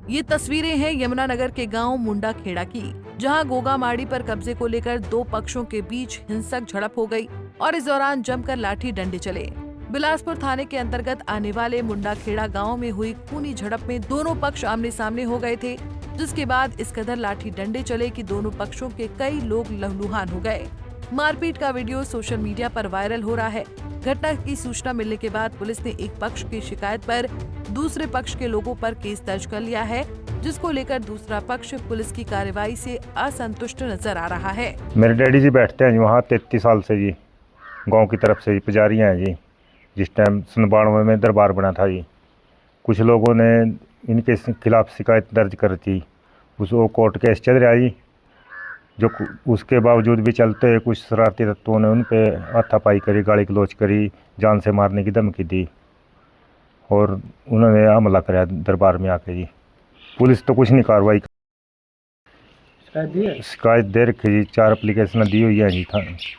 ये तस्वीरें हैं यमुनानगर के गांव मुंडा खेड़ा की, जहां गोगामाड़ी पर कब्जे को लेकर दो पक्षों के बीच हिंसक झड़प हो गई और इस दौरान जमकर लाठी डंडे चले। बिलासपुर थाने के अंतर्गत आने वाले मुंडा खेड़ा गाँव में हुई खूनी झड़प में दोनों पक्ष आमने सामने हो गए थे, जिसके बाद इस कदर लाठी डंडे चले कि दोनों पक्षों के कई लोग लहूलुहान हो गए। मारपीट का वीडियो सोशल मीडिया पर वायरल हो रहा है। घटना की सूचना मिलने के बाद पुलिस ने एक पक्ष की शिकायत पर दूसरे पक्ष के लोगों पर केस दर्ज कर लिया है, जिसको लेकर दूसरा पक्ष पुलिस की कार्रवाई से असंतुष्ट नजर आ रहा है। मेरे डैडी जी बैठते हैं जी वहाँ 33 साल से जी, गांव की तरफ से जी पुजारी हैं जी। जिस टाइम 97 में दरबार बना था जी, कुछ लोगों ने इनके खिलाफ शिकायत दर्ज कर थी। वो कोर्ट केस चल रहा जी, जो उसके बावजूद भी चलते हुए कुछ शरारती तत्वों ने उन पे हाथापाई करी, गाली गलौज करी, जान से मारने की धमकी दी और उन्होंने हमला कराया दरबार में आके जी। पुलिस तो कुछ नहीं कार्रवाई, शिकायत दे रखी जी, 4 एप्लीकेशन दी हुई है जी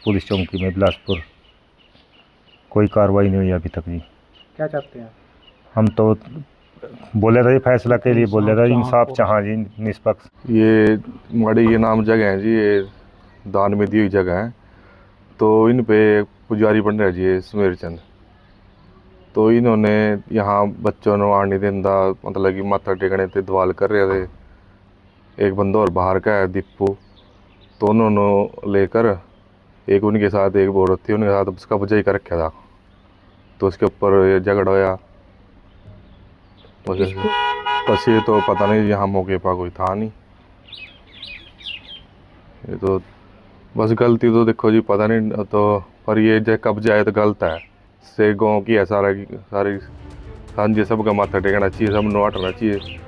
पुलिस चौकी में बिलासपुर, कोई कार्रवाई नहीं हुई अभी तक जी। क्या चाहते हैं? हम तो बोले था जी फैसला के लिए, बोले था इंसाफ चाहा जी, निष्पक्ष। ये माड़ी ये नाम जगह है जी, ये दान में दी हुई जगह है। तो इन पे पुजारी बन रहे जी सुमेर चंद, तो इन्होंने यहाँ बच्चों ने आने देंदा, मतलब कि माथा टेकने ते दवाल कर रहे थे। एक बंदा और बाहर का है दीपू, तो उन्होंने लेकर एक उनके साथ एक औरत थी, उनके साथ उसका कब्जा कर रखा था। तो उसके ऊपर ये झगड़ा होया। बस ये तो पता नहीं, यहाँ मौके पर कोई था नहीं। ये तो बस गलती तो देखो जी, पता नहीं तो, पर ये जो कब्जा है तो गलत है। से गाँव की है सारी सांझे सबका माथा टेकना चाहिए, सब नोटना चाहिए।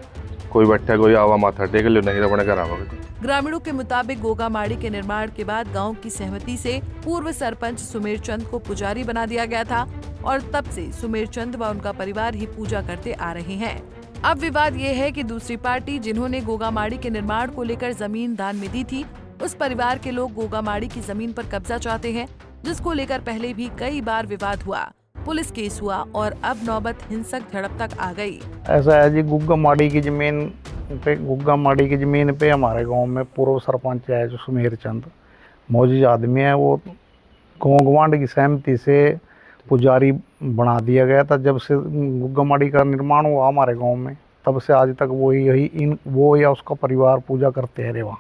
कोई बैठा कोई आवा माथा टेक लो, नहीं तो अपने घर आवागे। ग्रामीणों के मुताबिक गोगामाड़ी के निर्माण के बाद गांव की सहमति से पूर्व सरपंच सुमेर चंद को पुजारी बना दिया गया था और तब से सुमेर चंद व उनका परिवार ही पूजा करते आ रहे हैं। अब विवाद ये है कि दूसरी पार्टी जिन्होंने गोगामाड़ी के निर्माण को लेकर जमीन दान में दी थी, उस परिवार के लोग गोगामाड़ी की जमीन पर कब्जा चाहते हैं, जिसको लेकर पहले भी कई बार विवाद हुआ, पुलिस केस हुआ और अब नौबत हिंसक झड़प तक आ गई। ऐसा है जी, गोगामाड़ी की जमीन पे हमारे गांव में पूर्व सरपंच है जो सुमेर चंद, मौजूद आदमी है। वो गाँव गवांड की सहमति से पुजारी बना दिया गया था। जब से गोगामाड़ी का निर्माण हुआ हमारे गांव में, तब से आज तक वो या उसका परिवार पूजा करते हैं, वहाँ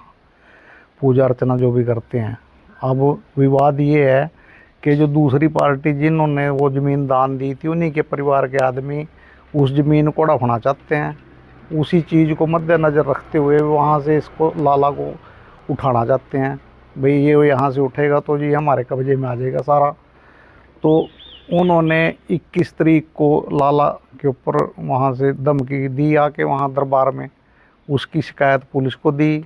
पूजा अर्चना जो भी करते हैं। अब विवाद ये है कि जो दूसरी पार्टी जिन्होंने वो ज़मीन दान दी थी, उन्हीं के परिवार के आदमी उस ज़मीन को ढफना चाहते हैं। उसी चीज़ को मद्देनज़र रखते हुए वहाँ से इसको लाला को उठाना चाहते हैं। भाई ये यहाँ से उठेगा तो जी हमारे कब्जे में आ जाएगा सारा। तो उन्होंने 21 तारीख को लाला के ऊपर वहाँ से धमकी दी आके वहाँ दरबार में। उसकी शिकायत पुलिस को दी,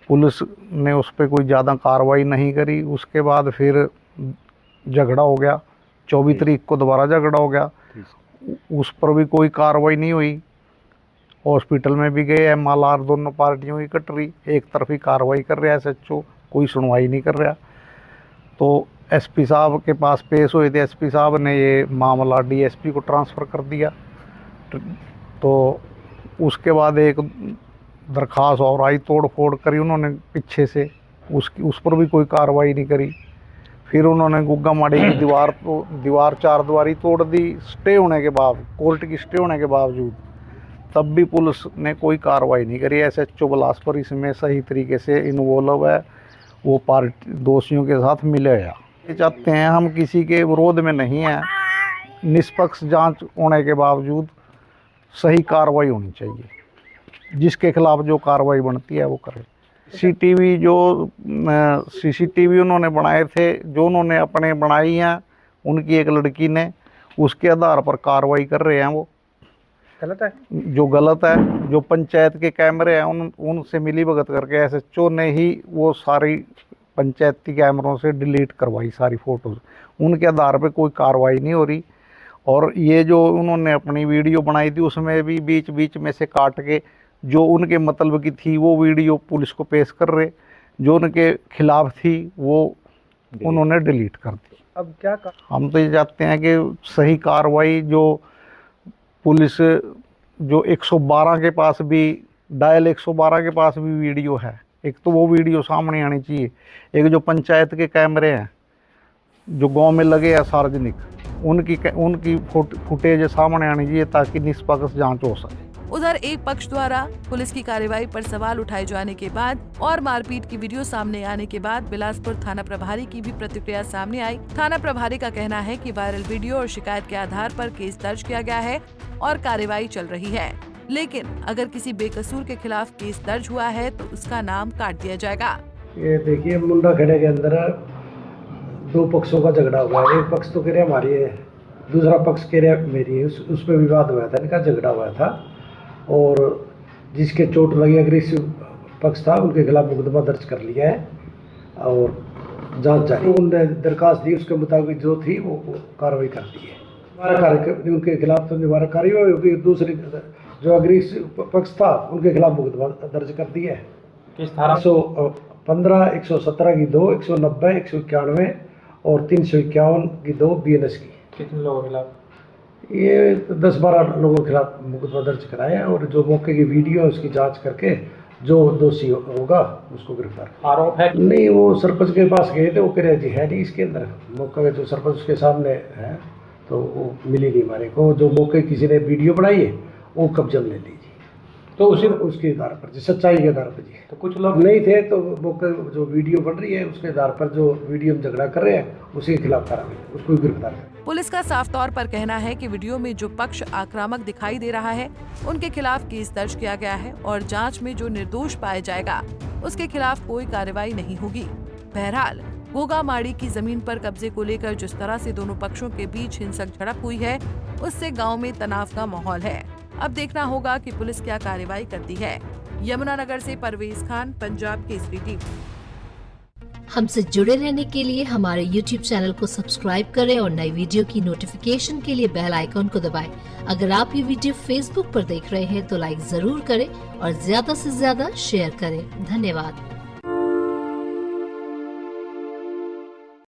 पुलिस ने उस पर कोई ज़्यादा कार्रवाई नहीं करी। उसके बाद फिर झगड़ा हो गया, 24 तारीख को दोबारा झगड़ा हो गया, उस पर भी कोई कार्रवाई नहीं हुई। हॉस्पिटल में भी गए, MLR दोनों पार्टियों की कट रही, एक तरफी कार्रवाई कर रहा है SHO, कोई सुनवाई नहीं कर रहा। तो SP साहब के पास पेश हुए थे, SP साहब ने ये मामला DSP को ट्रांसफ़र कर दिया। तो उसके बाद एक दरख्वास्त और आई, तोड़ फोड़ करी उन्होंने पीछे से, उस पर भी कोई कार्रवाई नहीं करी। फिर उन्होंने गोगामाड़ी की दीवार 4 दीवारी तोड़ दी, स्टे होने के बाद, कोर्ट की स्टे होने के बावजूद, तब भी पुलिस ने कोई कार्रवाई नहीं करी। SHO बिलासपुर इसमें सही तरीके से इन्वॉल्व है, वो पार्टी दोषियों के साथ मिले हैं। ये चाहते हैं, हम किसी के विरोध में नहीं हैं, निष्पक्ष जांच होने के बावजूद सही कार्रवाई होनी चाहिए। जिसके खिलाफ जो कार्रवाई बनती है वो करे। CCTV उन्होंने बनाए थे, जो उन्होंने अपने बनाई हैं, उनकी एक लड़की ने, उसके आधार पर कार्रवाई कर रहे हैं। वो गलत है, जो गलत है, जो पंचायत के कैमरे हैं उनसे मिली भगत करके SHO ने ही वो सारी पंचायती कैमरों से डिलीट करवाई सारी फ़ोटोज़। उनके आधार पर कोई कार्रवाई नहीं हो रही। और ये जो उन्होंने अपनी वीडियो बनाई थी, उसमें भी बीच बीच में से काट के जो उनके मतलब की थी वो वीडियो पुलिस को पेश कर रहे, जो उनके खिलाफ थी वो उन्होंने डिलीट कर दी। अब क्या हम तो ये चाहते हैं कि सही कार्रवाई जो पुलिस जो 112 के पास भी डायल 112 के पास भी वीडियो है, एक तो वो वीडियो सामने आनी चाहिए। एक जो पंचायत के कैमरे हैं जो गांव में लगे हैं सार्वजनिक, उनकी फुटेज सामने आनी चाहिए ताकि निष्पक्ष जांच हो सके। उधर एक पक्ष द्वारा पुलिस की कार्रवाई पर सवाल उठाए जाने के बाद और मारपीट की वीडियो सामने आने के बाद बिलासपुर थाना प्रभारी की भी प्रतिक्रिया सामने आई। थाना प्रभारी का कहना है कि वायरल वीडियो और शिकायत के आधार पर केस दर्ज किया गया है और कार्रवाई चल रही है, लेकिन अगर किसी बेकसूर के खिलाफ केस दर्ज हुआ है तो उसका नाम काट दिया जाएगा। ये देखिए, मुंडा खेड़े के अंदर दो पक्षों का झगड़ा हुआ है। एक पक्ष तो कह रहे हमारी है, दूसरा पक्ष कह रहे मेरी है। उस पर विवाद हुआ था, इनका झगड़ा हुआ था और जिसके चोट लगी अग्रेसिव पक्ष था उनके खिलाफ मुकदमा दर्ज कर लिया है और जांच जारी। उनने दरखास्त दी, उसके मुताबिक जो थी वो कार्रवाई कर दी है। उनके खिलाफ तो निवारक कार्रवाई होगी। दूसरी जो अग्रेसिव पक्ष था उनके खिलाफ मुकदमा दर्ज कर दिया है। किस धारा? 115, 117 की 2, 190, 191 और 351 की 2 BNS की। कितने लोगों के खिलाफ? ये 10-12 लोगों के खिलाफ मुकदमा दर्ज कराया और जो मौके की वीडियो है उसकी जांच करके जो दोषी होगा उसको गिरफ्तार। आरोप है? नहीं, वो सरपंच के पास गए थे, वो कह रहे जी है नहीं इसके अंदर। मौका का जो सरपंच उसके सामने है तो वो मिली नहीं हमारे को। जो मौके किसी ने वीडियो बनाई है वो कब्जा में ले लीजिए, तो उसी उसके आधार पर जी, सच्चाई के आधार पर जी। तो कुछ लोग नहीं थे तो मौके जो वीडियो बन रही है उसके आधार पर जो वीडियो में झगड़ा कर रहे हैं उसी के खिलाफ कार्रवाई, उसको गिरफ्तार करें। पुलिस का साफ तौर पर कहना है कि वीडियो में जो पक्ष आक्रामक दिखाई दे रहा है उनके खिलाफ केस दर्ज किया गया है और जांच में जो निर्दोष पाया जाएगा उसके खिलाफ कोई कार्रवाई नहीं होगी। बहरहाल गोगामाड़ी की जमीन पर कब्जे को लेकर जिस तरह से दोनों पक्षों के बीच हिंसक झड़प हुई है उससे गांव में तनाव का माहौल है। अब देखना होगा कि पुलिस क्या कार्रवाई करती है। यमुनानगर से परवेज खान, पंजाब केसरी टीवी। हमसे जुड़े रहने के लिए हमारे YouTube चैनल को सब्सक्राइब करें और नई वीडियो की नोटिफिकेशन के लिए बेल आइकॉन को दबाएं। अगर आप ये वीडियो Facebook पर देख रहे हैं तो लाइक जरूर करें और ज्यादा से ज्यादा शेयर करें। धन्यवाद।